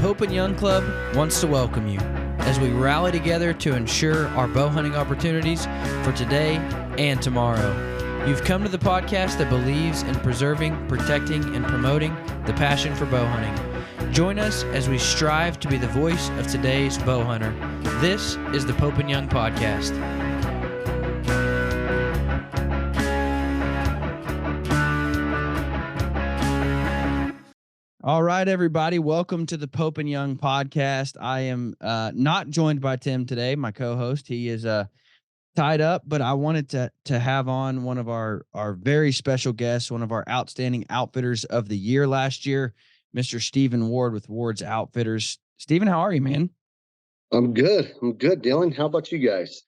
Pope and Young Club wants to welcome you as we rally together to ensure our bow hunting opportunities for today and tomorrow. You've come to the podcast that believes in preserving, protecting, and promoting the passion for bow hunting. Join us as we strive to be the voice of today's bow hunter. This is the Pope and Young Podcast. All right, everybody. Welcome to the Pope and Young Podcast. I am not joined by Tim today, my co-host. He is tied up, but I wanted to have on one of our very special guests, one of our outstanding outfitters of the year last year, Mr. Stephen Ward with Ward's Outfitters. Stephen, how are you, man? I'm good, Dylan. How about you guys?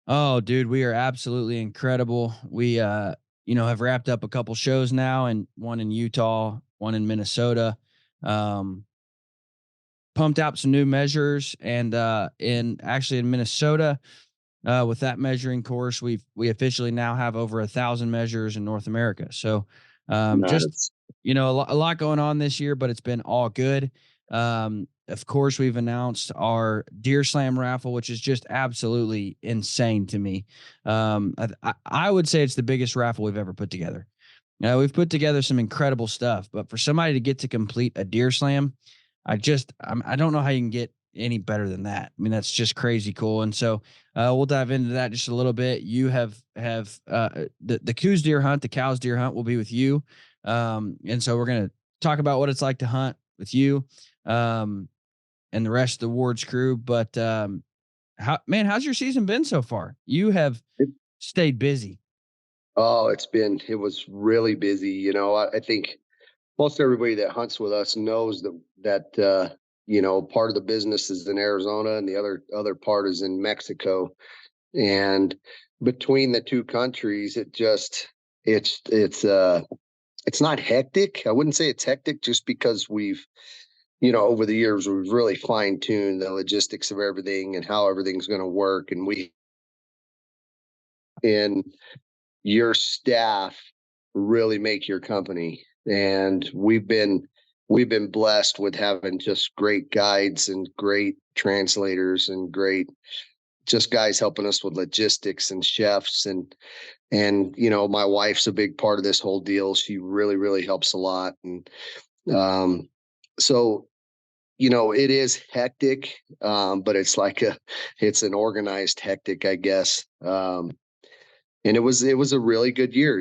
Oh, dude, we are absolutely incredible. We, have wrapped up a couple shows now, and one in Utah, one in Minnesota. Pumped out some new measures, and in Minnesota, with that measuring course, we officially now have over 1,000 measures in North America. So, Nice. just a lot going on this year, but it's been all good. Of course, we've announced our DEER SLAM raffle, which is just absolutely insane to me. I would say it's the biggest raffle we've ever put together. We've put together some incredible stuff, but for somebody to get to complete a DEER SLAM, I don't know how you can get any better than that. I mean, that's just crazy cool. And so we'll dive into that just a little bit. You have the coos deer hunt, the cows deer hunt will be with you. And so we're going to talk about what it's like to hunt with you and the rest of the Ward's crew. But how's your season been so far? You have stayed busy. Oh, it was really busy. I think most everybody that hunts with us knows that part of the business is in Arizona and the other part is in Mexico. And between the two countries, it's not hectic. I wouldn't say it's hectic just because we've, over the years, we've really fine-tuned the logistics of everything and how everything's going to work. And your staff really make your company. And we've been blessed with having just great guides and great translators and great just guys helping us with logistics and chefs and my wife's a big part of this whole deal. She really, really helps a lot. And so it is hectic, but it's an organized hectic, I guess. And it was a really good year.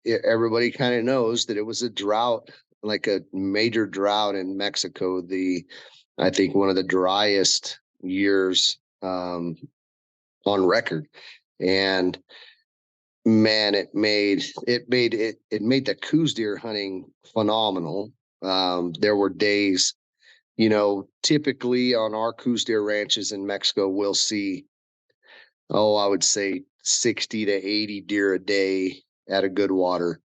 Everybody kind of knows that it was a drought, like a major drought in Mexico. I think one of the driest years on record. And man, it made the coos deer hunting phenomenal. There were days, typically on our coos deer ranches in Mexico, we'll see, I would say 60 to 80 deer a day at a good water.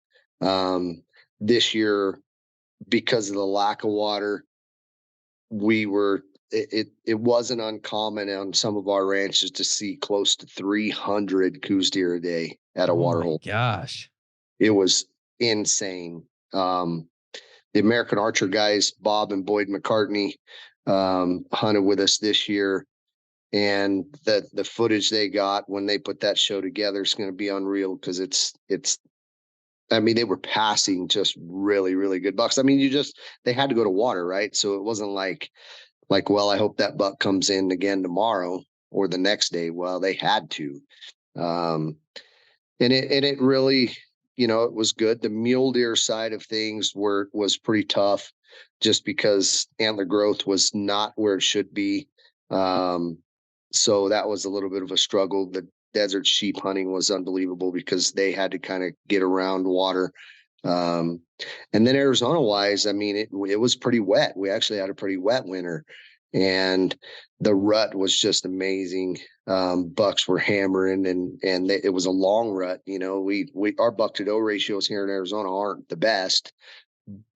This year, because of the lack of water, it wasn't uncommon on some of our ranches to see close to 300 coos deer a day at a water hole. Gosh, it was insane. The American Archer guys, Bob and Boyd McCartney, hunted with us this year. And the footage they got when they put that show together is going to be unreal because they were passing just really, really good bucks. I mean, they had to go to water, right? So it wasn't like, well, I hope that buck comes in again tomorrow or the next day. Well, they had to. And it really, it was good. The mule deer side of things was pretty tough just because antler growth was not where it should be. So that was a little bit of a struggle. The desert sheep hunting was unbelievable because they had to kind of get around water. And then Arizona wise, it was pretty wet. We actually had a pretty wet winter and the rut was just amazing. Bucks were hammering and it was a long rut. Our buck to doe ratios here in Arizona aren't the best.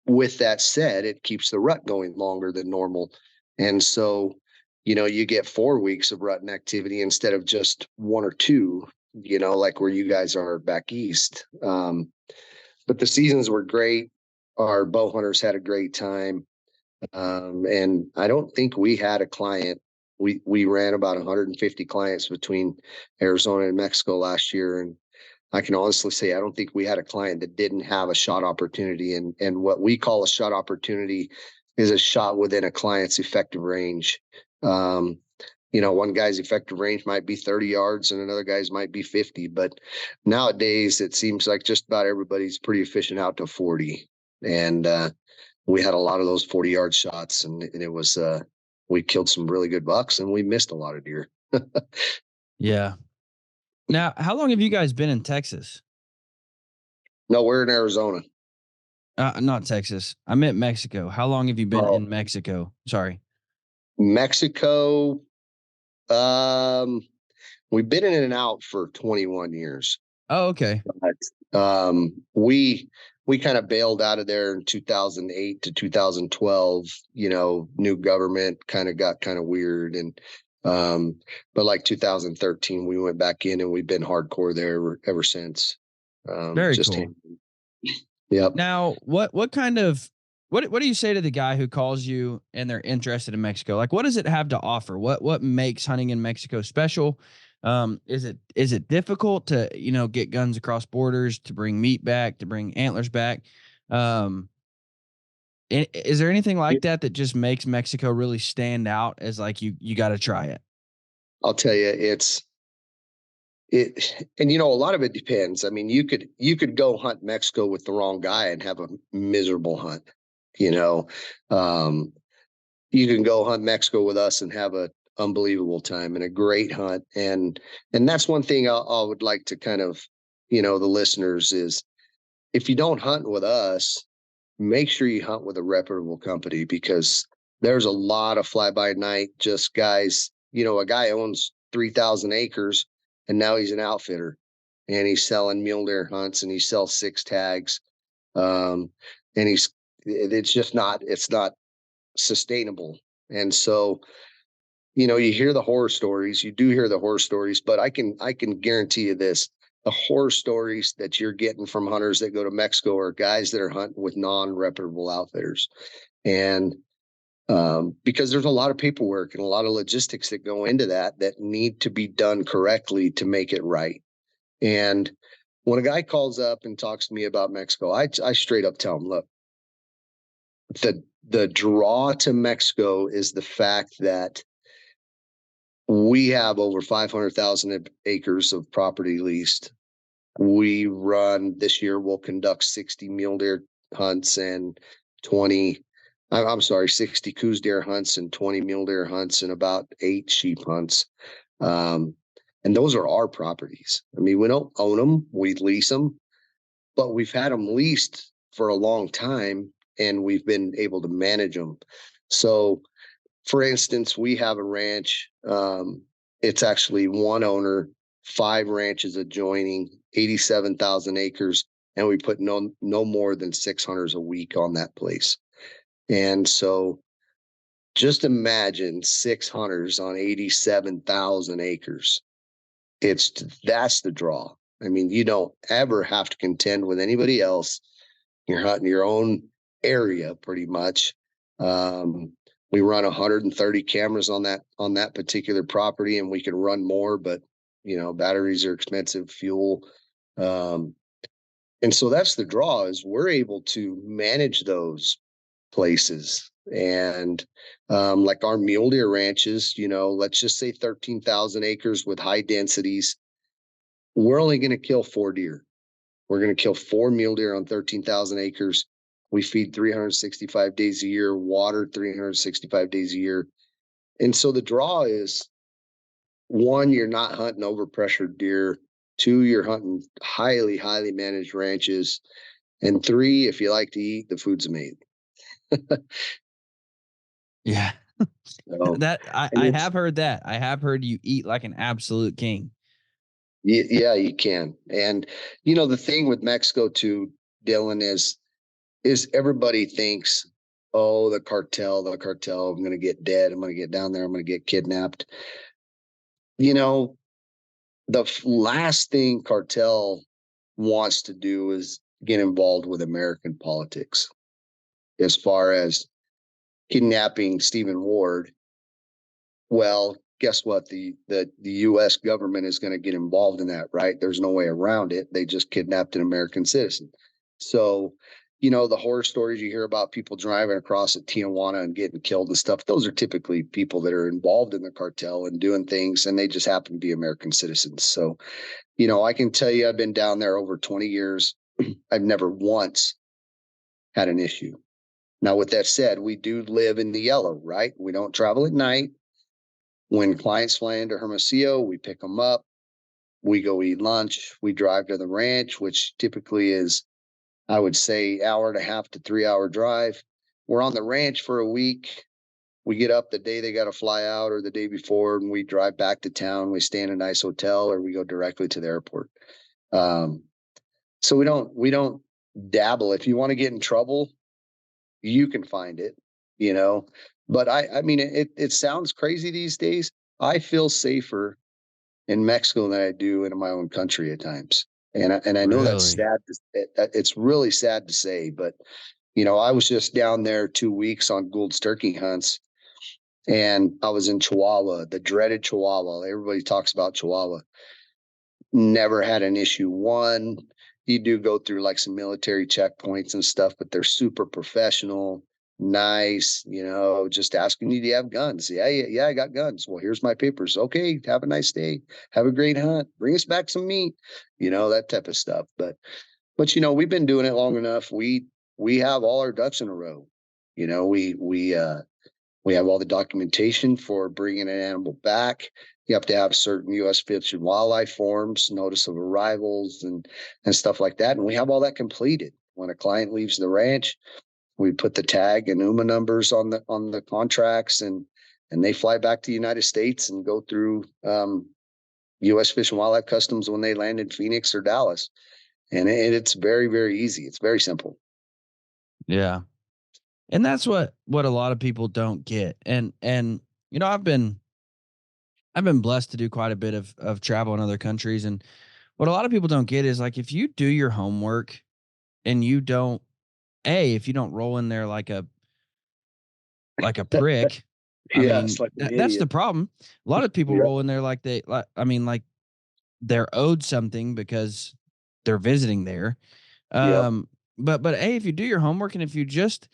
With that said, it keeps the rut going longer than normal. And so, you get 4 weeks of rutting activity instead of just 1 or 2, like where you guys are back east. But the seasons were great. Our bow hunters had a great time. And I don't think we had a client. We ran about 150 clients between Arizona and Mexico last year, and I can honestly say I don't think we had a client that didn't have a shot opportunity. And what we call a shot opportunity is a shot within a client's effective range. Um, one guy's effective range might be 30 yards and another guy's might be 50, but nowadays it seems like just about everybody's pretty efficient out to 40. And we had a lot of those 40-yard shots, and it was we killed some really good bucks and we missed a lot of deer. Yeah. Now, how long have you guys been in Texas? No, we're in Arizona. Not Texas. I meant Mexico. How long have you been Oh, in Mexico? Sorry. Mexico. Um, we've been in and out for 21 years. Oh, okay. But, we kind of bailed out of there in 2008 to 2012. New government kind of got kind of weird, and but like 2013, we went back in, and we've been hardcore there ever since. Very Just cool. yep. Now, what kind of what do you say to the guy who calls you and they're interested in Mexico? Like, what does it have to offer? What makes hunting in Mexico special? Is it difficult to get guns across borders, to bring meat back, to bring antlers back? Um, is there anything like that just makes Mexico really stand out as like you got to try it? I'll tell you, and a lot of it depends. I mean, you could go hunt Mexico with the wrong guy and have a miserable hunt. You know, um, you can go hunt Mexico with us and have a unbelievable time and a great hunt. And that's one thing I would like to kind of, the listeners is, if you don't hunt with us, make sure you hunt with a reputable company, because there's a lot of fly by night, just guys. A guy owns 3,000 acres and now he's an outfitter and he's selling mule deer hunts and he sells 6 tags. Um, and it's not sustainable. And so, you hear the horror stories, you do hear the horror stories, but I can guarantee you this: the horror stories that you're getting from hunters that go to Mexico are guys that are hunting with non-reputable outfitters. And because there's a lot of paperwork and a lot of logistics that go into that need to be done correctly to make it right. And when a guy calls up and talks to me about Mexico, I straight up tell him, look, the draw to Mexico is the fact that we have over 500,000 acres of property leased. We run this year, we'll conduct 60 mule deer hunts and 20, I'm sorry, 60 Coues deer hunts and 20 mule deer hunts and about 8 sheep hunts. Um, and those are our properties. I mean, we don't own them, we lease them, but we've had them leased for a long time and we've been able to manage them. So, for instance, we have a ranch. It's actually one owner, 5 ranches adjoining, 87,000 acres, and we put no more than 6 hunters a week on that place. And so, just imagine 6 hunters on 87,000 acres. That's the draw. I mean, you don't ever have to contend with anybody else. You're hunting your own area pretty much. Um, we run 130 cameras on that particular property, and we can run more, but batteries are expensive, fuel. Um, and so that's the draw, is we're able to manage those places. And like our mule deer ranches, let's just say 13,000 acres with high densities, we're only going to kill 4 deer. We're going to kill 4 mule deer on 13,000 acres. We feed 365 days a year, water 365 days a year. And so the draw is, 1, you're not hunting overpressured deer. 2, you're hunting highly, highly managed ranches. And 3, if you like to eat, the food's made. Yeah. So, That and I it's, have heard that. I have heard you eat like an absolute king. yeah, you can. And, the thing with Mexico too, Dylan, is everybody thinks, oh, the cartel, I'm going to get dead. I'm going to get down there. I'm going to get kidnapped. You know, the last thing cartel wants to do is get involved with American politics, as far as kidnapping Stephen Ward. Well, guess what? The U.S. government is going to get involved in that, right? There's no way around it. They just kidnapped an American citizen. So, the horror stories you hear about people driving across at Tijuana and getting killed and stuff, those are typically people that are involved in the cartel and doing things, and they just happen to be American citizens. So, I can tell you I've been down there over 20 years. I've never once had an issue. Now, with that said, we do live in the yellow, right? We don't travel at night. When clients fly into Hermosillo, we pick them up. We go eat lunch. We drive to the ranch, which typically is, I would say, 1.5 to 3 hour drive. We're on the ranch for a week. We get up the day they got to fly out or the day before, and we drive back to town. We stay in a nice hotel, or we go directly to the airport. So we don't dabble. If you want to get in trouble, you can find it, But I mean, it sounds crazy these days. I feel safer in Mexico than I do in my own country at times. And I know that's Really? sad. It's really sad to say, but I was just down there 2 weeks on Gould's turkey hunts, and I was in Chihuahua, the dreaded Chihuahua. Everybody talks about Chihuahua. Never had an issue. One, you do go through like some military checkpoints and stuff, but they're super professional, nice, just asking you, do you have guns? Yeah, I got guns. Well, here's my papers. Okay, have a nice day. Have a great hunt. Bring us back some meat, that type of stuff. But we've been doing it long enough. We have all our ducks in a row. We have all the documentation for bringing an animal back. You have to have certain U.S. Fish and Wildlife forms, notice of arrivals, and stuff like that. And we have all that completed. When a client leaves the ranch, we put the tag and UMA numbers on the contracts, and they fly back to the United States and go through U.S. Fish and Wildlife Customs when they land in Phoenix or Dallas. And it's very, very easy. It's very simple. Yeah. And that's what a lot of people don't get. And I've been blessed to do quite a bit of travel in other countries, and what a lot of people don't get is, like, if you do your homework and you don't if you don't roll in there like a prick, I Yes, mean, like an that's the idiot. problem. A lot of people Yep. roll in there like like they're owed something because they're visiting there. Yep. But if you do your homework and if you just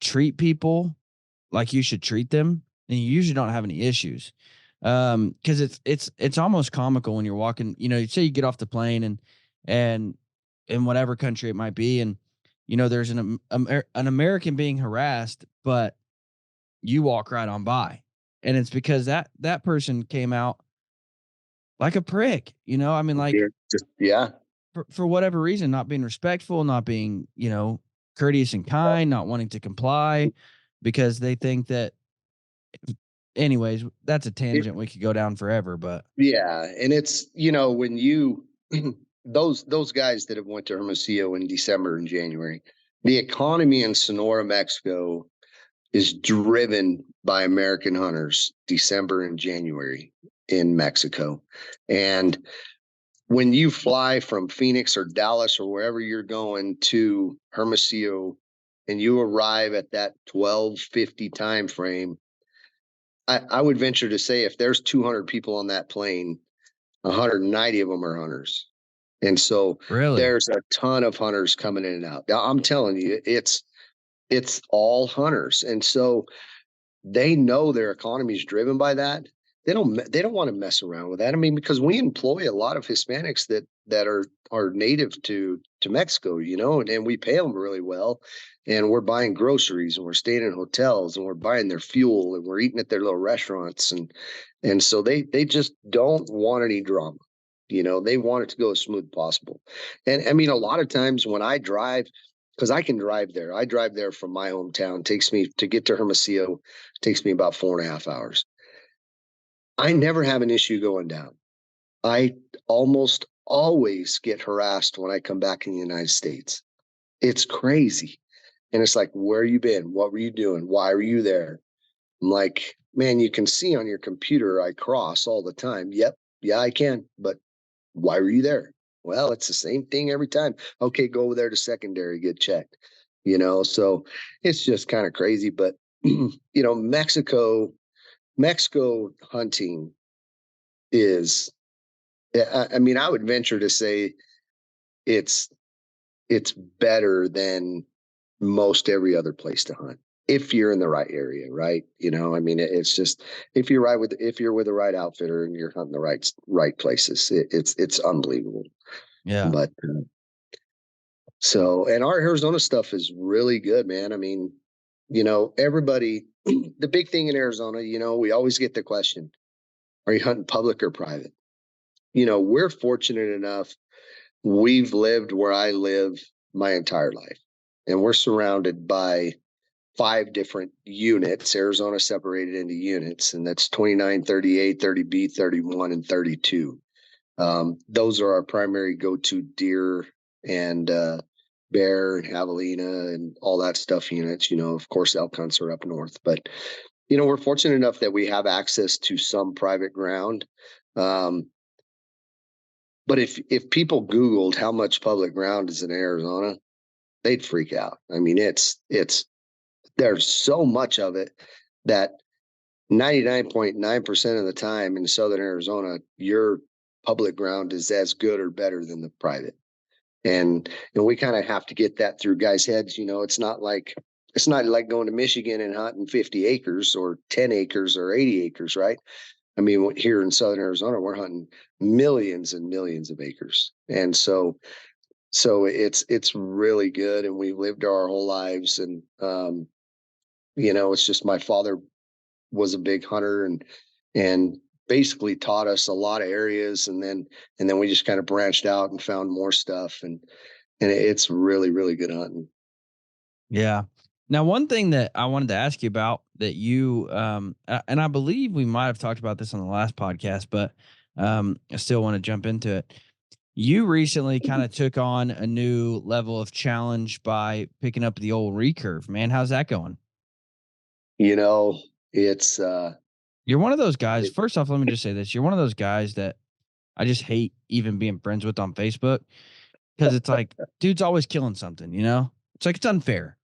treat people like you should treat them, then you usually don't have any issues. Because it's almost comical when you're walking. You say you get off the plane and in whatever country it might be, and there's an American being harassed, but you walk right on by, and it's because that person came out like a prick. I mean, like, Yeah. Yeah. for whatever reason, not being respectful, not being, courteous and kind, not wanting to comply because they think that, anyways, that's a It, tangent we could go down forever, but yeah. And it's, when you, those guys that have went to Hermosillo in December and January, the economy in Sonora, Mexico is driven by American hunters December and January in Mexico. And when you fly from Phoenix or Dallas or wherever you're going to Hermosillo and you arrive at that 12:50 time frame, I would venture to say if there's 200 people on that plane, 190 of them are hunters. And so really, there's a ton of hunters coming in and out. Now, I'm telling you, it's all hunters. And so they know their economy is driven by that. They don't want to mess around with that. I mean, because we employ a lot of Hispanics that are native to Mexico, and we pay them really well, and we're buying groceries and we're staying in hotels and we're buying their fuel and we're eating at their little restaurants, and so they just don't want any drama. They want it to go as smooth as possible. And I mean, a lot of times when I drive, because I can drive there. I drive there from my hometown. It takes me to get to Hermosillo, takes me about 4.5 hours. I never have an issue going down. I almost always get harassed when I come back in the United States. It's crazy. And it's like, where you been? What were you doing? Why were you there? I'm like, man, you can see on your computer I cross all the time. Yep. Yeah, I can. But why were you there? Well, it's the same thing every time. Okay, go over there to secondary, get checked. So it's just kind of crazy. But Mexico hunting is, I mean, I would venture to say it's better than most every other place to hunt if you're in the right area, right? I mean, it's just if you're with the right outfitter and you're hunting the right places, it's unbelievable. Yeah. But and our Arizona stuff is really good, man. I mean, everybody. The big thing in Arizona, we always get the question: are you hunting public or private? We're fortunate enough. We've lived where I live my entire life, and we're surrounded by 5 different units. Arizona separated into units, and that's 29, 38, 30B, 31, and 32. Those are our primary go-to deer and bear and javelina and all that stuff units. Of course, elk hunts are up north, but we're fortunate enough that we have access to some private ground. But if people Googled how much public ground is in Arizona, they'd freak out. I mean, it's there's so much of it that 99.9% of the time in southern Arizona, your public ground is as good or better than the private. And we kind of have to get that through guys' heads. It's not like going to Michigan and hunting 50 acres or 10 acres or 80 acres, right? I mean, here in southern Arizona, we're hunting millions and millions of acres. And so it's really good. And we've lived our whole lives. And, it's just my father was a big hunter and basically taught us a lot of areas. And then we just kind of branched out and found more stuff. And it's really, really good hunting. Yeah. Now, one thing that I wanted to ask you about that and I believe we might have talked about this on the last podcast, but I still want to jump into it. You recently kind of took on a new level of challenge by picking up the old recurve, man. How's that going? It's You're one of those guys. First off, let me just say this. You're one of those guys that I just hate even being friends with on Facebook because it's like, dude's always killing something, It's like, it's unfair.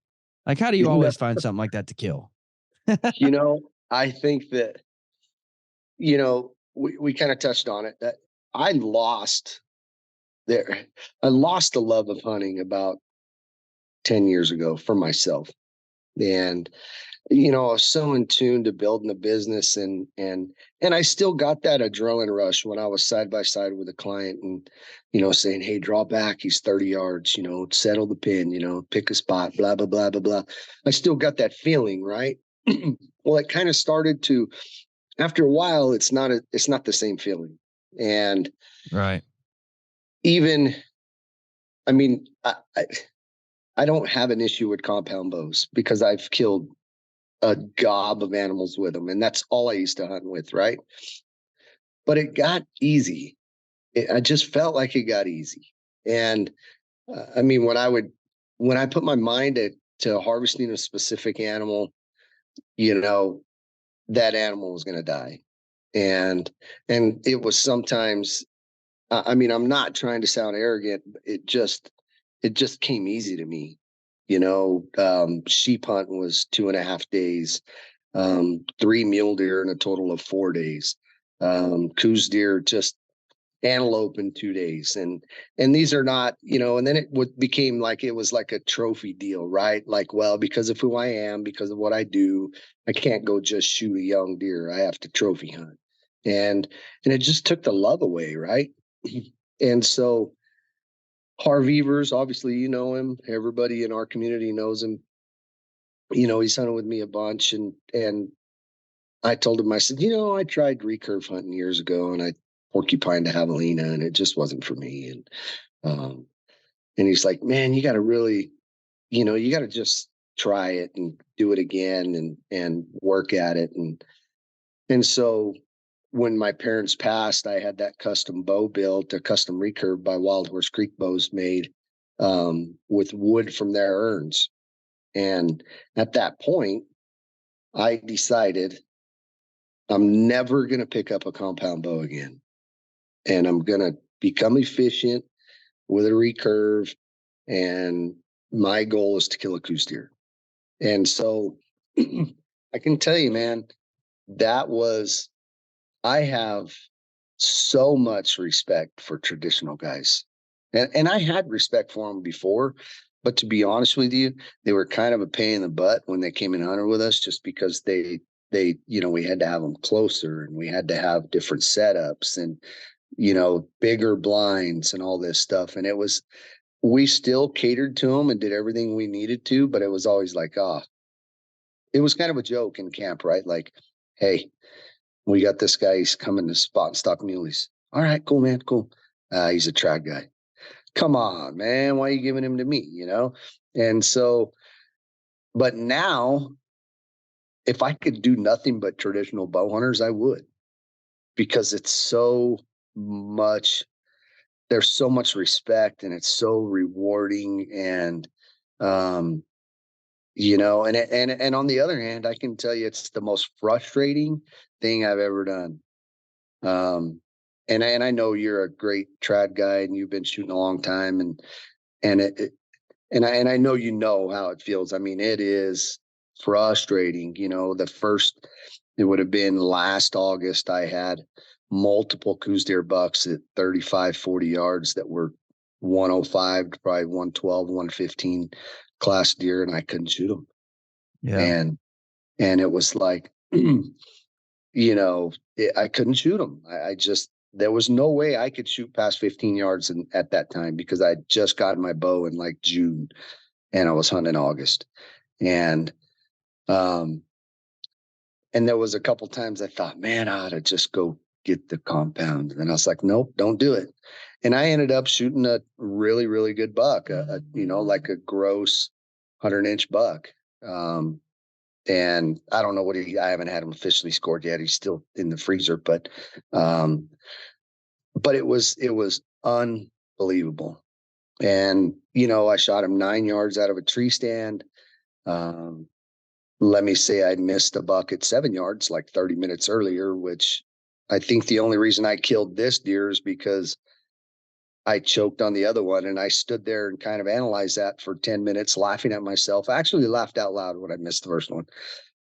Like, how do you always find something like that to kill? I think that, we kind of touched on it that I lost there. I lost the love of hunting about 10 years ago for myself. And, I was so in tune to building a business and I still got that adrenaline rush when I was side by side with a client and, saying, hey, draw back. He's 30 yards, settle the pin, pick a spot, blah, blah, blah, blah, blah. I still got that feeling, right? Well, it kind of started to, after a while, it's not the same feeling. And Right. even, I mean, I don't have an issue with compound bows because I've killed a gob of animals with them, and that's all I used to hunt with, right? But it got easy. I just felt like it got easy. And I mean, when I put my mind to harvesting a specific animal, that animal was going to die. And it was sometimes, I mean, I'm not trying to sound arrogant. It just came easy to me. Sheep hunting was 2.5 days, 3 mule deer in a total of 4 days, coos deer, just antelope in 2 days. And these are not, and then became like, it was like a trophy deal, right? Like, well, because of who I am, because of what I do, I can't go just shoot a young deer. I have to trophy hunt. And it just took the love away, right? And so Harv Evers, obviously, him. Everybody in our community knows him. He's hunted with me a bunch, and I told him, I said, I tried recurve hunting years ago, and I porcupined a javelina, and it just wasn't for me. And he's like, man, you got to really, you got to just try it and do it again and work at it. And so when my parents passed, I had that custom bow built, a custom recurve by Wild Horse Creek Bows made with wood from their urns. And at that point, I decided I'm never going to pick up a compound bow again. And I'm going to become efficient with a recurve. And my goal is to kill a coos deer. And so I can tell you, man, that was, I have so much respect for traditional guys. And I had respect for them before, but to be honest with you, they were kind of a pain in the butt when they came in hunter with us, just because we had to have them closer and we had to have different setups and, bigger blinds and all this stuff. And we still catered to them and did everything we needed to, but it was always like, it was kind of a joke in camp, right? Like, hey, we got this guy, he's coming to spot and stock muleys. All right, cool, man, cool. He's a trad guy. Come on, man, why are you giving him to me? And so, but now, if I could do nothing but traditional bow hunters, I would, because it's so much, there's so much respect and it's so rewarding. And, and on the other hand, I can tell you it's the most frustrating thing I've ever done. And I know you're a great trad guy and you've been shooting a long time, and I know how it feels. I mean, it is frustrating. It would have been last August, I had multiple Coues deer bucks at 35, 40 yards that were 105 to probably 112, 115 class deer, and I couldn't shoot them. Yeah. And it was like, I couldn't shoot them. There was no way I could shoot past 15 yards at that time, because I'd just gotten my bow in like June and I was hunting in August. And there was a couple times I thought, man, I ought to just go get the compound. And I was like, nope, don't do it. And I ended up shooting a really, really good buck, like a gross 100-inch buck. And I don't know I haven't had him officially scored yet. He's still in the freezer, but it was unbelievable. And, I shot him 9 yards out of a tree stand. Let me say I missed a buck at 7 yards, like 30 minutes earlier, which I think the only reason I killed this deer is because I choked on the other one. And I stood there and kind of analyzed that for 10 minutes, laughing at myself. I actually laughed out loud when I missed the first one.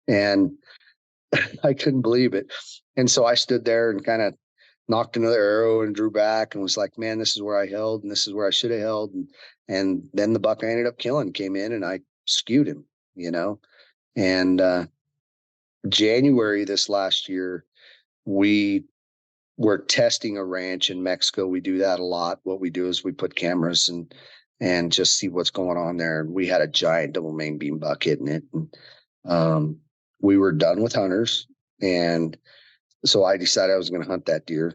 And I couldn't believe it. And so I stood there and kind of knocked another arrow and drew back and was like, man, this is where I held and this is where I should have held. And then the buck I ended up killing came in and I skewed him, and January this last year, we were testing a ranch in Mexico. We do that a lot. What we do is we put cameras and just see what's going on there. And we had a giant double main beam buck hitting it. And we were done with hunters. And so I decided I was going to hunt that deer.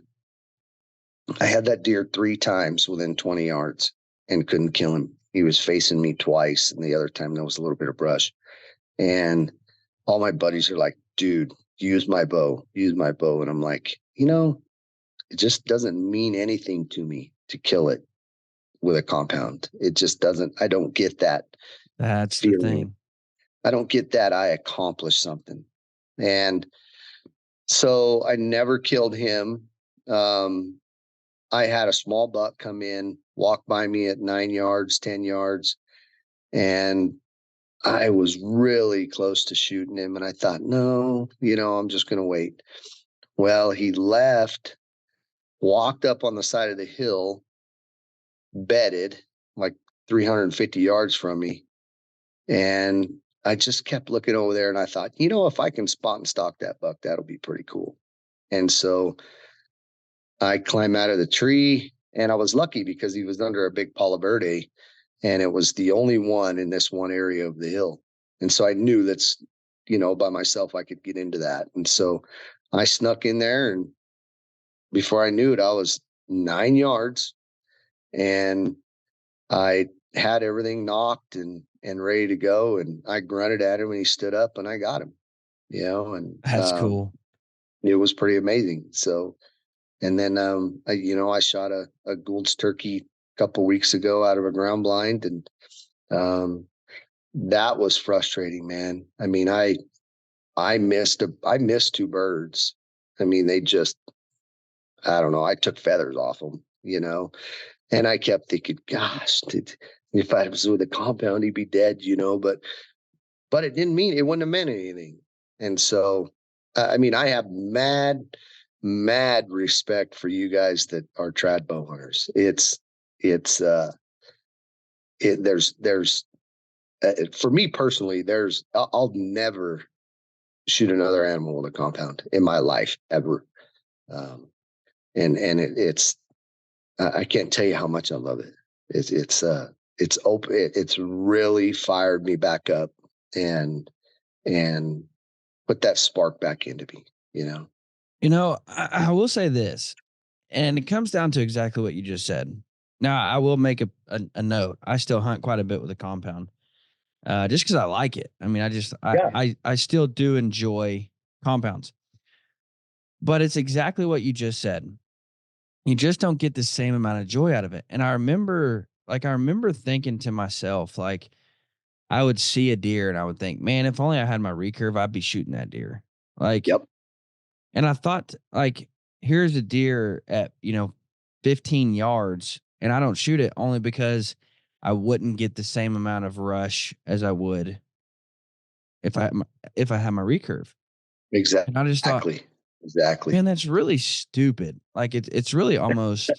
I had that deer 3 times within 20 yards and couldn't kill him. He was facing me twice. And the other time there was a little bit of brush. And all my buddies are like, dude, use my bow. And I'm like, it just doesn't mean anything to me to kill it with a compound. It just doesn't. I don't get that. That's feeling. the thing. I don't get that I accomplished something. And so I never killed him. I had a small buck come in, walk by me at 9 yards, 10 yards, and I was really close to shooting him. And I thought, no, I'm just going to wait. Well, he left, walked up on the side of the hill, bedded like 350 yards from me. And I just kept looking over there and I thought, if I can spot and stalk that buck, that'll be pretty cool. And so I climbed out of the tree, and I was lucky because he was under a big Palo Verde, and it was the only one in this one area of the hill. And so I knew that's, by myself, I could get into that. And so I snuck in there, and before I knew it, I was 9 yards, and I had everything knocked and ready to go. And I grunted at him and he stood up and I got him, and That's cool. It was pretty amazing. So, and then, I shot a Gould's turkey a couple weeks ago out of a ground blind, and that was frustrating, man. I mean, I missed 2 birds. I mean, they just, I don't know. I took feathers off them, and I kept thinking, gosh, if I was with a compound, he'd be dead, but it wouldn't have meant anything. And so, I mean, I have mad respect for you guys that are trad bow hunters. It's there's for me personally, I'll never shoot another animal with a compound in my life ever. Um, and it's I can't tell you how much I love it. It's open. It's really fired me back up and and put that spark back into me. You know. I will say this, and it comes down to exactly what you just said. Now, I will make a note. I still hunt quite a bit with a compound, just because I like it. I mean, Yeah. I still do enjoy compounds, but it's exactly what you just said. You just don't get the same amount of joy out of it. And I remember thinking to myself, like, I would see a deer and I would think, man, if only I had my recurve, I'd be shooting that deer. Like, Yep. and I thought, like, here's a deer at, 15 yards, and I don't shoot it only because I wouldn't get the same amount of rush as I would if if I had my recurve. And I just thought, Exactly. Exactly. man, that's really stupid. Like it's really almost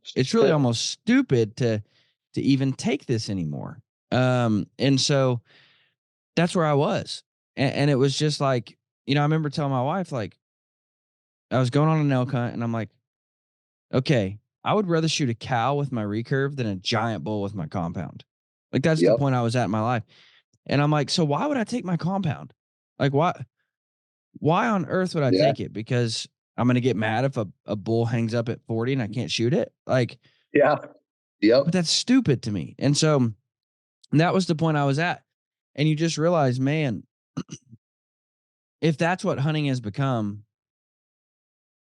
stupid to even take this anymore. And so that's where I was. And it was just like, I remember telling my wife, like, I was going on an elk hunt and I'm like, okay, I would rather shoot a cow with my recurve than a giant bull with my compound. Like that's the Yep. point I was at in my life. And I'm like, so why would I take my compound? Like why on earth would I Yeah. take it? Because I'm gonna get mad if a bull hangs up at 40 and I can't shoot it. Like, Yeah. Yep. but that's stupid to me. And so that was the point I was at. And you just realize, man, if that's what hunting has become,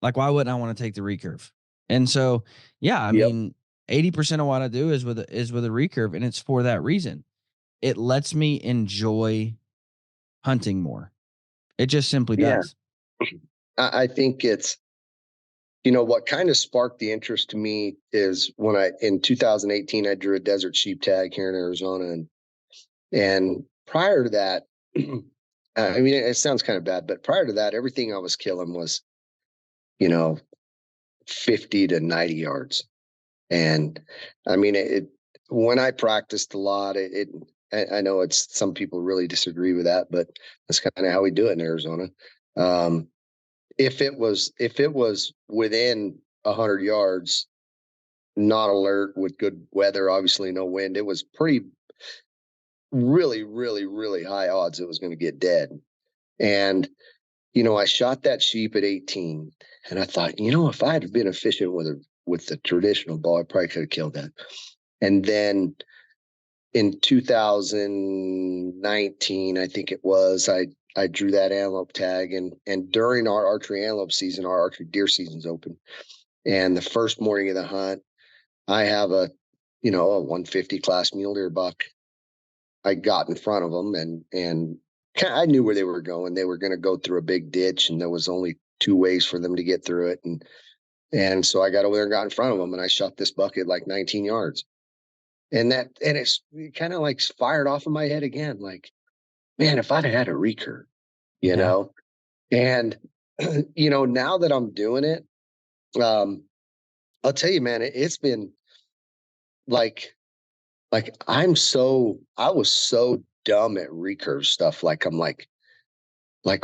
like why wouldn't I want to take the recurve? And so, yeah, I Yep. mean, 80% of what I do is with a recurve, and it's for that reason. It lets me enjoy hunting more. It just simply Yeah. does. I think it's, what kind of sparked the interest to me is when in 2018, I drew a desert sheep tag here in Arizona. And prior to that, I mean, it sounds kind of bad, but prior to that, everything I was killing was, you know, 50 to 90 yards. And I mean, when I practiced a lot, I know some people really disagree with that, but that's kind of how we do it in Arizona. Um, if it was within 100 yards, not alert with good weather, obviously no wind, it was pretty really, really, really high odds it was going to get dead. And I shot that sheep at 18, and I thought, if I had been efficient with the traditional ball, I probably could have killed that. And then in 2019, I think it was, I drew that antelope tag, and during our archery antelope season, our archery deer season's open. And the first morning of the hunt, I have a 150 class mule deer buck. I got in front of them and I knew where they were going. They were going to go through a big ditch, and there was only two ways for them to get through it. And so I got over there and got in front of them, and I shot this buck at like 19 yards. And it's kind of like fired off in my head again. Like, man, if I'd had a recurve, you Yeah. know, and now that I'm doing it, I'll tell you, man, it's been like I was so dumb at recurve stuff. Like I'm like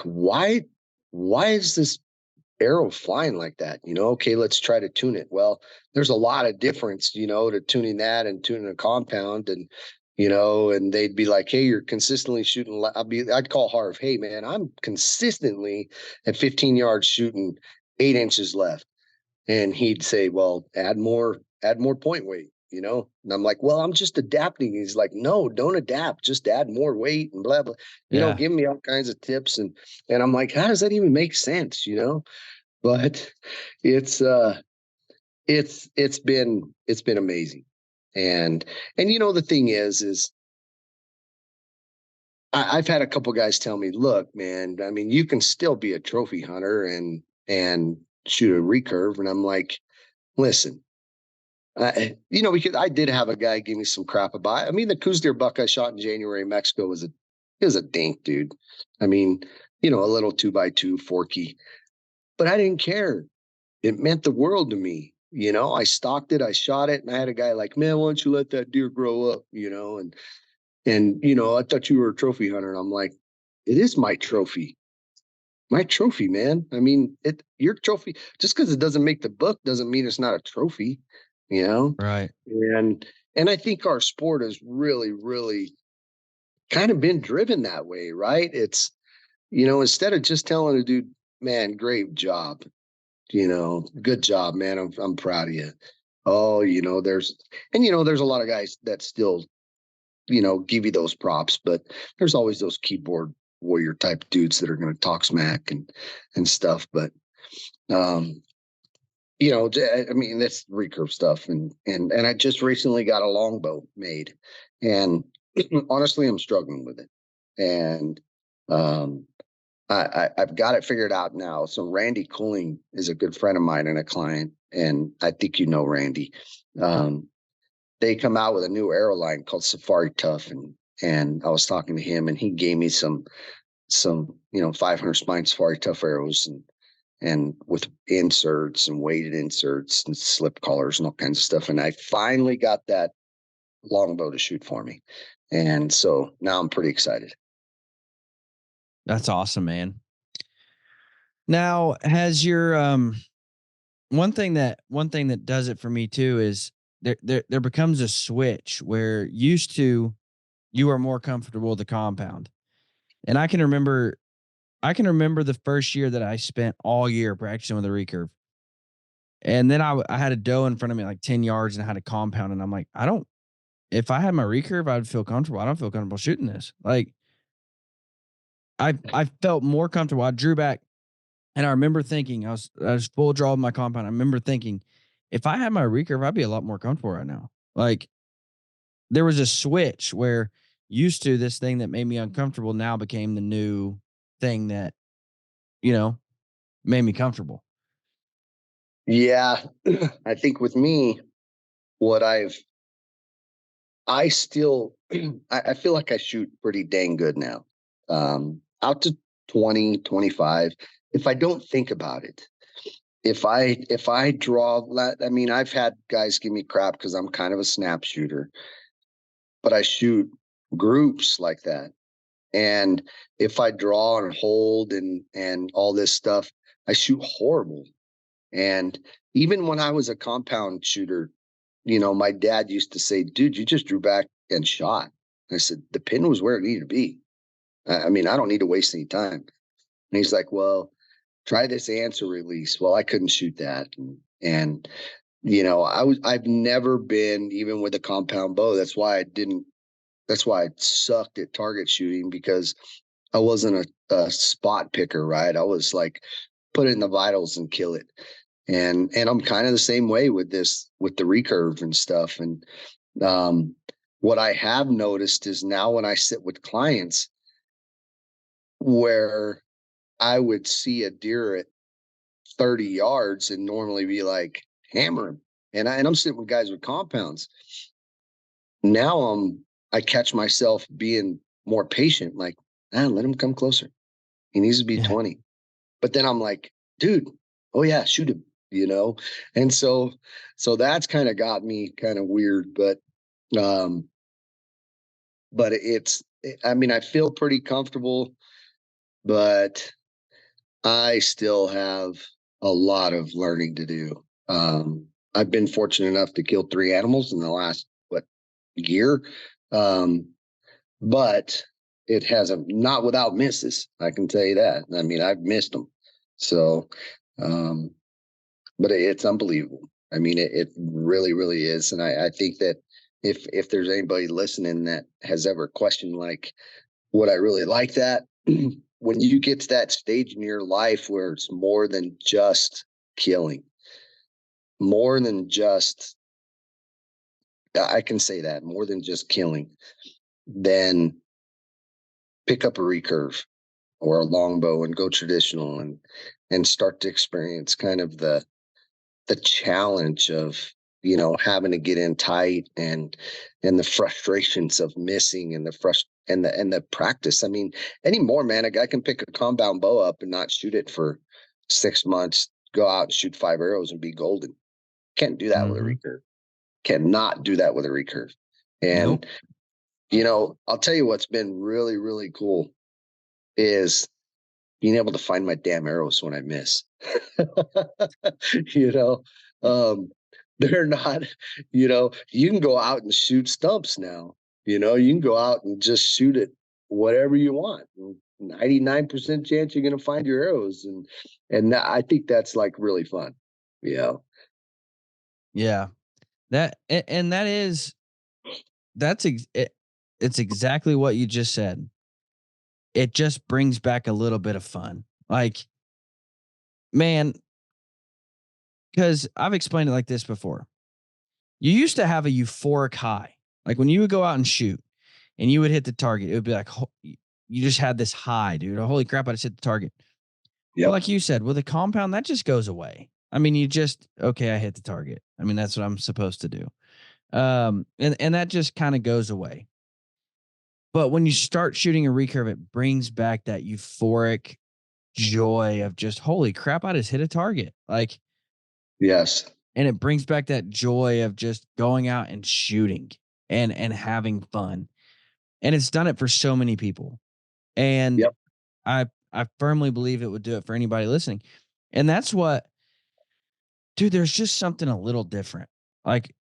why is this arrow flying like that? Okay, let's try to tune it. Well, there's a lot of difference, to tuning that and tuning a compound, and they'd be like, hey, you're consistently shooting. I'd call Harv, hey man, I'm consistently at 15 yards shooting 8 inches left. And he'd say, well, add more point weight, and I'm like, well, I'm just adapting. He's like, no, don't adapt, just add more weight and blah blah, Yeah. give me all kinds of tips. And I'm like, how does that even make sense? But it's it's been amazing. And the thing is I've had a couple guys tell me, look, man, I mean, you can still be a trophy hunter and shoot a recurve. And I'm like, listen, because I did have a guy give me some crap about it. I mean, the Coues deer buck I shot in January in Mexico was a dink, dude. I mean, a little 2x2 forky, but I didn't care. It meant the world to me. I stalked it, I shot it, and I had a guy like, man, why don't you let that deer grow up? And I thought you were a trophy hunter. And I'm like, it is my trophy. My trophy, man. I mean, your trophy, just because it doesn't make the book doesn't mean it's not a trophy, you know? Right. And I think our sport has really, really kind of been driven that way, right? It's, instead of just telling a dude, man, great job, good job, man. I'm proud of you. Oh, there's a lot of guys that still, give you those props, but there's always those keyboard warrior type dudes that are going to talk smack and stuff. But, um, I mean, that's recurve stuff. And I just recently got a longbow made, and honestly, I'm struggling with it. And, um, I've got it figured out now. So Randy Cooling is a good friend of mine and a client, and I think Randy. Um, they come out with a new arrow line called Safari Tough, and I was talking to him, and he gave me some 500 spine Safari Tough arrows, and with inserts and weighted inserts and slip collars and all kinds of stuff. And I finally got that longbow to shoot for me, and so now I'm pretty excited. That's awesome, man. Now, has your one thing that does it for me too is there becomes a switch where used to you are more comfortable with the compound. And I can remember the first year that I spent all year practicing with a recurve. And then I had a doe in front of me like 10 yards and I had a compound, and I'm like, if I had my recurve, I'd feel comfortable. I don't feel comfortable shooting this. Like I felt more comfortable. I drew back, and I remember thinking I was full draw with my compound. I remember thinking, if I had my recurve, I'd be a lot more comfortable right now. Like there was a switch where used to this thing that made me uncomfortable now became the new thing that, you know, made me comfortable. Yeah, I think with me, what I still, I feel like I shoot pretty dang good now. Out to 20, 25. If I don't think about it, if I draw, I mean, I've had guys give me crap because I'm kind of a snap shooter, but I shoot groups like that. And if I draw and hold and all this stuff, I shoot horrible. And even when I was a compound shooter, my dad used to say, dude, you just drew back and shot. And I said, the pin was where it needed to be. I mean, I don't need to waste any time. And he's like, well, try this answer release. Well, I couldn't shoot that. And I've never been, even with a compound bow. That's why I sucked at target shooting, because I wasn't a spot picker, right? I was like, put it in the vitals and kill it. And I'm kind of the same way with the recurve and stuff. And what I have noticed is now when I sit with clients, where I would see a deer at 30 yards and normally be like, hammer him. And I'm sitting with guys with compounds. Now I catch myself being more patient, like, let him come closer. He needs to be Yeah. 20. But then I'm like, dude, oh yeah, shoot him, And so that's kind of got me kind of weird, um, but I mean, I feel pretty comfortable, but I still have a lot of learning to do. I've been fortunate enough to kill 3 animals in the last, year. Um, but it hasn't, not without misses. I can tell you that. I mean, I've missed them. So, um, but it's unbelievable. I mean, it really, really is. And I think that if there's anybody listening that has ever questioned, like, would I really like that? When you get to that stage in your life where it's more than just killing, more than just, I can say that, more than just killing, then pick up a recurve or a longbow and go traditional, and start to experience kind of the challenge of having to get in tight, and the frustrations of missing, and and the practice. I mean, anymore, man, a guy can pick a compound bow up and not shoot it for 6 months, go out and shoot 5 arrows and be golden. Can't do that with a Mm-hmm. recurve. Cannot do that with a recurve. Nope. And, I'll tell you what's been really, really cool is being able to find my damn arrows when I miss. you know, um, they're not, you can go out and shoot stumps now. You can go out and just shoot it whatever you want. 99% chance you're going to find your arrows. I think that's like really fun. Yeah. Yeah. And it's exactly what you just said. It just brings back a little bit of fun. Like, man, because I've explained it like this before. You used to have a euphoric high. Like when you would go out and shoot and you would hit the target, it would be like, you just had this high, dude. Holy crap, I just hit the target. Well, Yep. like you said, with a compound, that just goes away. I mean, okay, I hit the target. I mean, that's what I'm supposed to do. And that just kind of goes away. But when you start shooting a recurve, it brings back that euphoric joy of just, holy crap, I just hit a target. Like, Yes. and it brings back that joy of just going out and shooting and having fun. And it's done it for so many people. And Yep. I firmly believe it would do it for anybody listening. And that's what, dude, there's just something a little different. Like,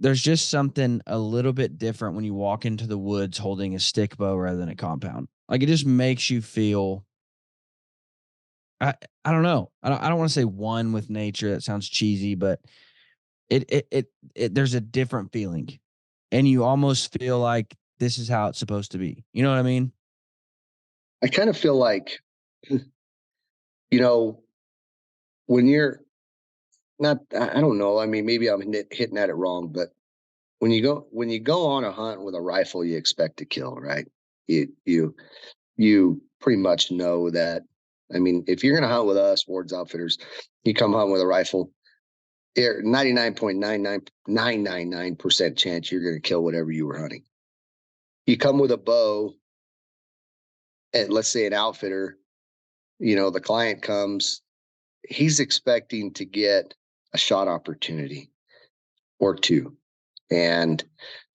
there's just something a little bit different when you walk into the woods holding a stick bow rather than a compound. Like, it just makes you feel, I don't know. I don't want to say one with nature. That sounds cheesy, but there's a different feeling, and you almost feel like this is how it's supposed to be. You know what I mean? I kind of feel like, when you're not, I don't know. I mean, maybe I'm hitting at it wrong, but when you go on a hunt with a rifle, you expect to kill, right? You pretty much know that. I mean, if you're going to hunt with us, Ward's Outfitters, you come hunt with a rifle, 99.99999% chance you're going to kill whatever you were hunting. You come with a bow, and let's say an outfitter, the client comes, he's expecting to get a shot opportunity or two. And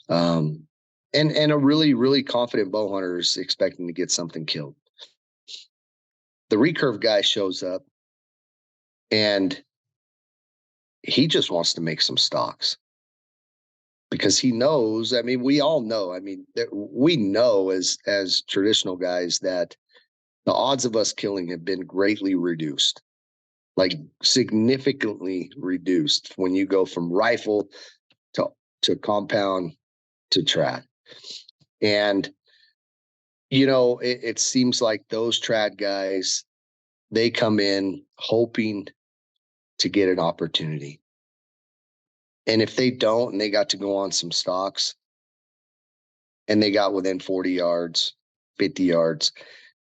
and a really, really confident bow hunter is expecting to get something killed. The recurve guy shows up and he just wants to make some stocks because he knows, I mean, we all know, I mean, we know as traditional guys that the odds of us killing have been greatly reduced, like significantly reduced when you go from rifle to compound to trad. And it seems like those trad guys, they come in hoping to get an opportunity. And if they don't, and they got to go on some stocks and they got within 40 yards, 50 yards,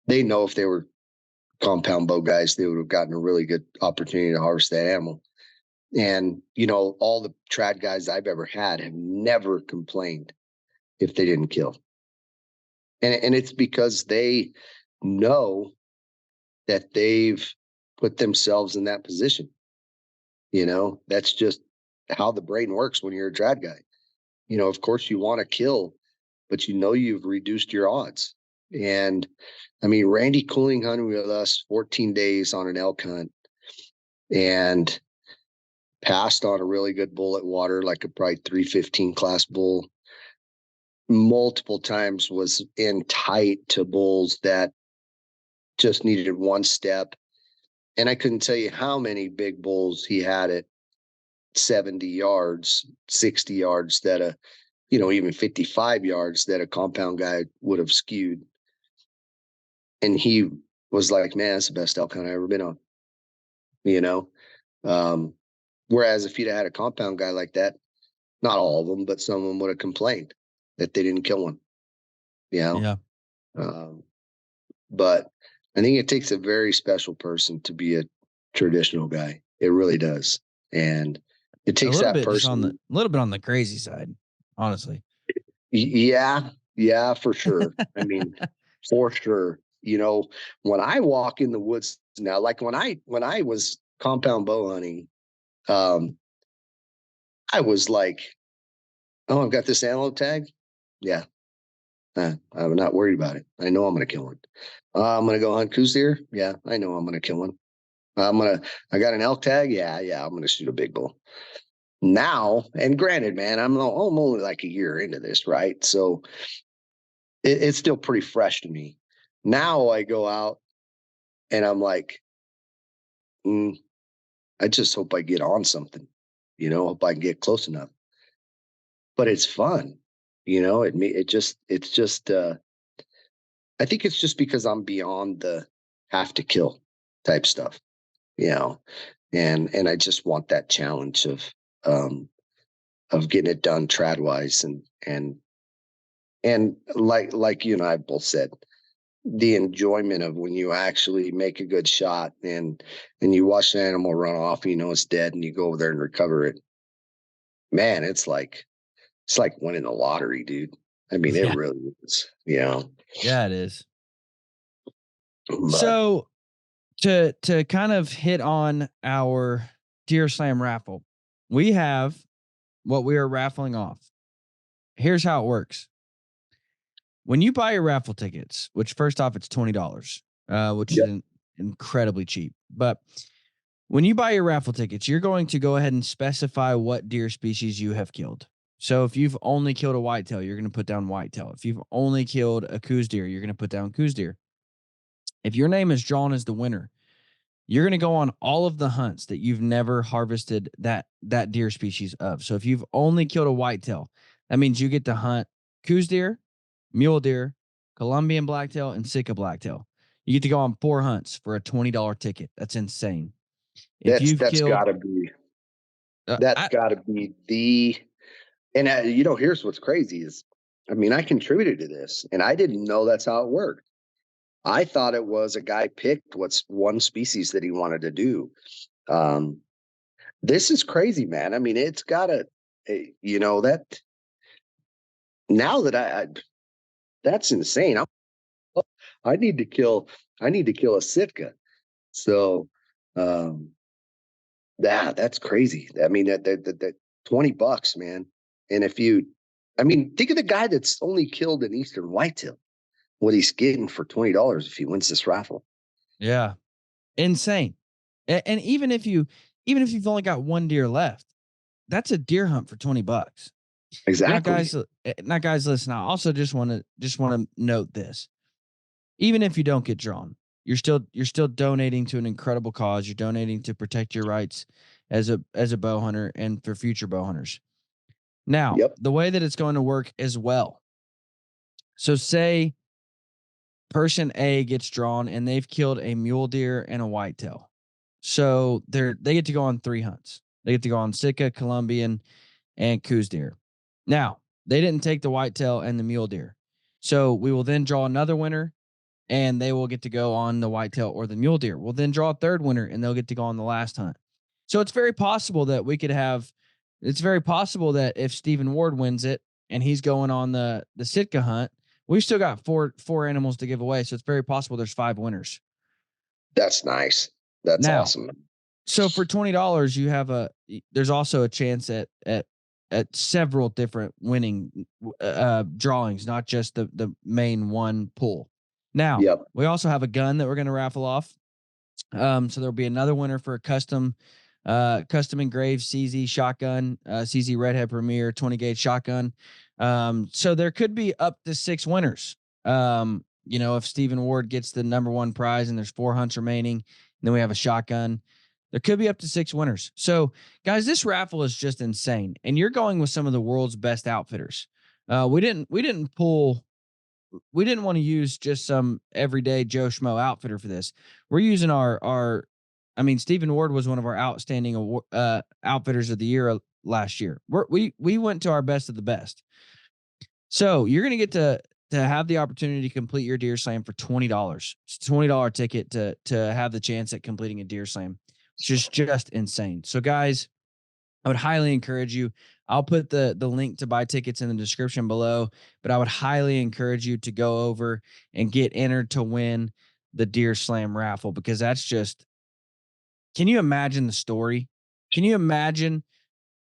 they know if they were compound bow guys, they would have gotten a really good opportunity to harvest that animal. And, all the trad guys I've ever had have never complained if they didn't kill. And it's because they know that they've put themselves in that position. That's just how the brain works when you're a trad guy. Of course you want to kill, but you've reduced your odds. And I mean, Randy Cooling hunted with us 14 days on an elk hunt and passed on a really good bull at water, like a probably 315 class bull. Multiple times was in tight to bulls that just needed one step. And I couldn't tell you how many big bulls he had at 70 yards, 60 yards that even 55 yards that a compound guy would have skewed. And he was like, man, that's the best elk hunt I've ever been on. Whereas if you'd have had a compound guy like that, not all of them, but some of them would have complained that they didn't kill one. Yeah. But I think it takes a very special person to be a traditional guy. It really does. And it takes that person. A little bit on the crazy side, honestly. Yeah. Yeah, for sure. I mean, for sure. You know, when I walk in the woods now, like when I was compound bow hunting, um, I was like, oh, I've got this antelope tag. Yeah, I'm not worried about it. I know I'm going to kill one. I'm going to go hunt coos deer. Yeah, I know I'm going to kill one. I got an elk tag. Yeah, I'm going to shoot a big bull. Now, and granted, man, I'm only like a year into this, right? So it's still pretty fresh to me. Now I go out and I'm like, mm, I just hope I get on something, hope I can get close enough. But it's fun, it's just I think it's just because I'm beyond the have to kill type stuff, you know, and I just want that challenge um of getting it done trad wise and like you and I both said, the enjoyment of when you actually make a good shot and you watch the animal run off, it's dead, and you go over there and recover it. Man, it's like winning the lottery, dude. I mean, it Yeah. really is, Yeah, it is. but So to kind of hit on our Deer Slam raffle, we have what we are raffling off. Here's how it works. When you buy your raffle tickets, which first off, it's $20, which yeah, is incredibly cheap. But when you buy your raffle tickets, you're going to go ahead and specify what deer species you have killed. So if you've only killed a whitetail, you're going to put down whitetail. If you've only killed a coos deer, you're going to put down coos deer. If your name is drawn as the winner, you're going to go on all of the hunts that you've never harvested that deer species of. So if you've only killed a whitetail, that means you get to hunt coos deer, mule deer, Colombian blacktail, and Sitka blacktail. You get to go on 4 hunts for a $20 ticket. That's insane. If that's you've that's killed, gotta be that's gotta be the and here's what's crazy is, I mean, I contributed to this and I didn't know that's how it worked. I thought it was a guy picked what's one species that he wanted to do. Um, this is crazy, man. I mean, it's gotta, that now that that's insane. I need to kill, I need to kill a Sitka. So, um, that's crazy. I mean, that $20, man. And I mean, think of the guy that's only killed an eastern whitetail. What he's getting for $20 if he wins this raffle. yeah, insane. And even if you've only got 1 deer left, that's a deer hunt for $20. Now, Exactly. guys, listen. I also just want to note this. Even if you don't get drawn, you're still donating to an incredible cause. You're donating to protect your rights as a bow hunter and for future bow hunters. Now, Yep. the way that it's going to work as well. So say person A gets drawn and they've killed a mule deer and a whitetail. So they get to go on 3 hunts. They get to go on Sitka, Colombian, and coos deer. Now, they didn't take the whitetail and the mule deer. So we will then draw another winner and they will get to go on the whitetail or the mule deer. We'll then draw a third winner and they'll get to go on the last hunt. So it's very possible that if Stephen Ward wins it and he's going on the Sitka hunt, we've still got four animals to give away. So it's very possible there's 5 winners. That's nice. That's Now, awesome. so for $20, there's also a chance at several different winning drawings, not just the main one pool. Now, Yep. we also have a gun that we're going to raffle off. So there'll be another winner for a custom engraved CZ shotgun, CZ Redhead Premier 20 gauge shotgun. So there could be up to 6 winners. If Stephen Ward gets the number 1 prize and there's 4 hunts remaining, and then we have a shotgun, there could be up to 6 winners. So guys, this raffle is just insane. And you're going with some of the world's best outfitters. We didn't want to use just some everyday Joe Schmo outfitter for this. We're using Stephen Ward was one of our outstanding outfitters of the year last year. We went to our best of the best. So you're going to get to have the opportunity to complete your deer slam for $20. It's a $20 ticket to have the chance at completing a deer slam, which is just insane. So guys, I would highly encourage you. I'll put the link to buy tickets in the description below, but I would highly encourage you to go over and get entered to win the Deer Slam raffle, because that's just, can you imagine the story? Can you imagine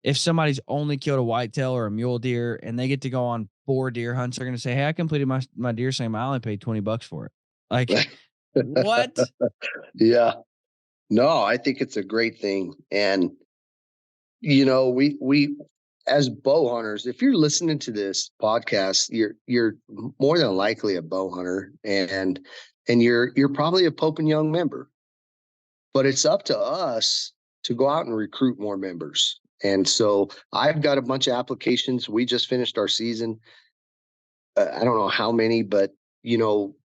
if somebody's only killed a whitetail or a mule deer and they get to go on 4 deer hunts? They're going to say, "Hey, I completed my deer slam. I only paid $20 for it." Like, what? Yeah. No, I think it's a great thing. And, we, as bow hunters, if you're listening to this podcast, you're more than likely a bow hunter, and you're probably a Pope and Young member, but it's up to us to go out and recruit more members. And so I've got a bunch of applications. We just finished our season. I don't know how many, but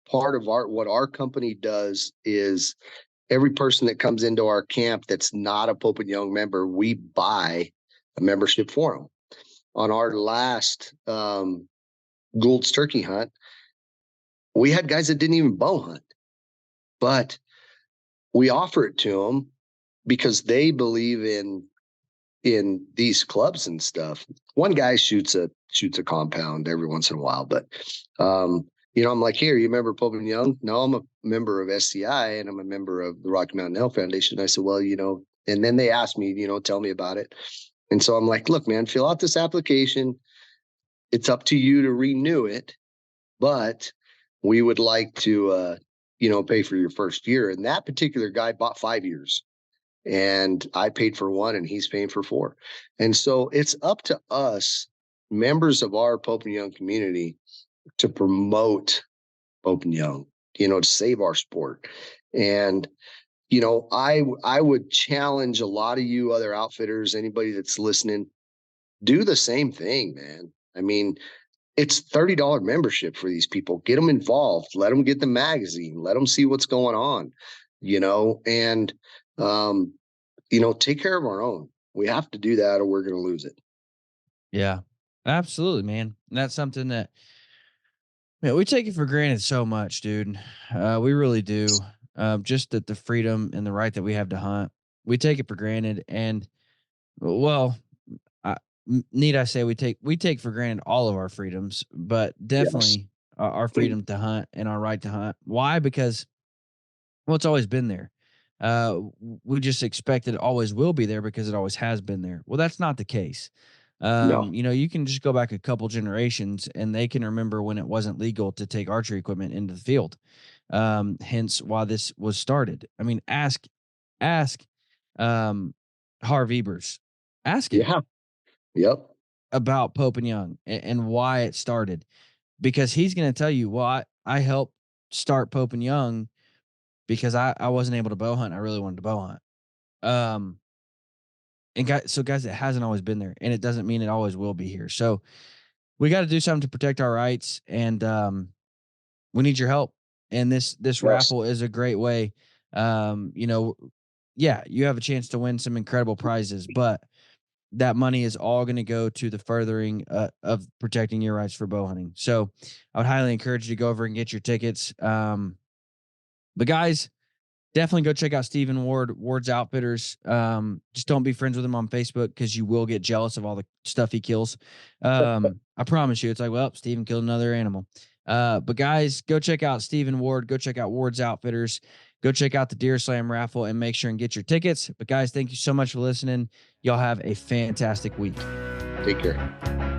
part of what our company does is every person that comes into our camp that's not a Pope and Young member, we buy a membership for them. On our last Gould's turkey hunt, we had guys that didn't even bow hunt, but we offer it to them because they believe in these clubs and stuff. One guy shoots a compound every once in a while, but I'm like, here, you remember Pope and Young? No, I'm a member of SCI and I'm a member of the Rocky Mountain Elk Foundation. I said, well, and then they asked me, tell me about it. And so I'm like, look, man, fill out this application. It's up to you to renew it, but we would like to, pay for your first year. And that particular guy bought 5 years. And I paid for 1 and he's paying for 4. And so it's up to us, members of our Pope and Young community, to promote Pope and Young, to save our sport. And, I would challenge a lot of you other outfitters, anybody that's listening, do the same thing, man. I mean, it's $30 membership for these people. Get them involved. Let them get the magazine. Let them see what's going on, and, take care of our own. We have to do that or we're going to lose it. Yeah, absolutely, man. And that's something that, man, we take it for granted so much, dude. We really do. Just that the freedom and the right that we have to hunt, we take it for granted. And, well, I, need I say, we take for granted all of our freedoms, but Yes. definitely our freedom to hunt and our right to hunt. Why? Because, well, it's always been there. We just expect it always will be there because it always has been there. Well, that's not the case. No. You can just go back a couple generations and they can remember when it wasn't legal to take archery equipment into the field. Hence why this was started. I mean, ask um Harv Ebers. Ask him Yeah. Yep. about Pope and Young and why it started. Because he's gonna tell you, well, I helped start Pope and Young because I wasn't able to bow hunt. I really wanted to bow hunt. Um and guys, it hasn't always been there, and it doesn't mean it always will be here. So we got to do something to protect our rights, and we need your help. And this Yes. raffle is a great way. Yeah, you have a chance to win some incredible prizes, but that money is all going to go to the furthering of protecting your rights for bow hunting. So I would highly encourage you to go over and get your tickets. But guys, definitely go check out Stephen Ward's Outfitters. Just don't be friends with him on Facebook because you will get jealous of all the stuff he kills. I promise you, it's like, well, Stephen killed another animal. But guys, go check out Stephen Ward. Go check out Ward's Outfitters. Go check out the Deer Slam raffle and make sure and get your tickets. But guys, thank you so much for listening. Y'all have a fantastic week. Take care.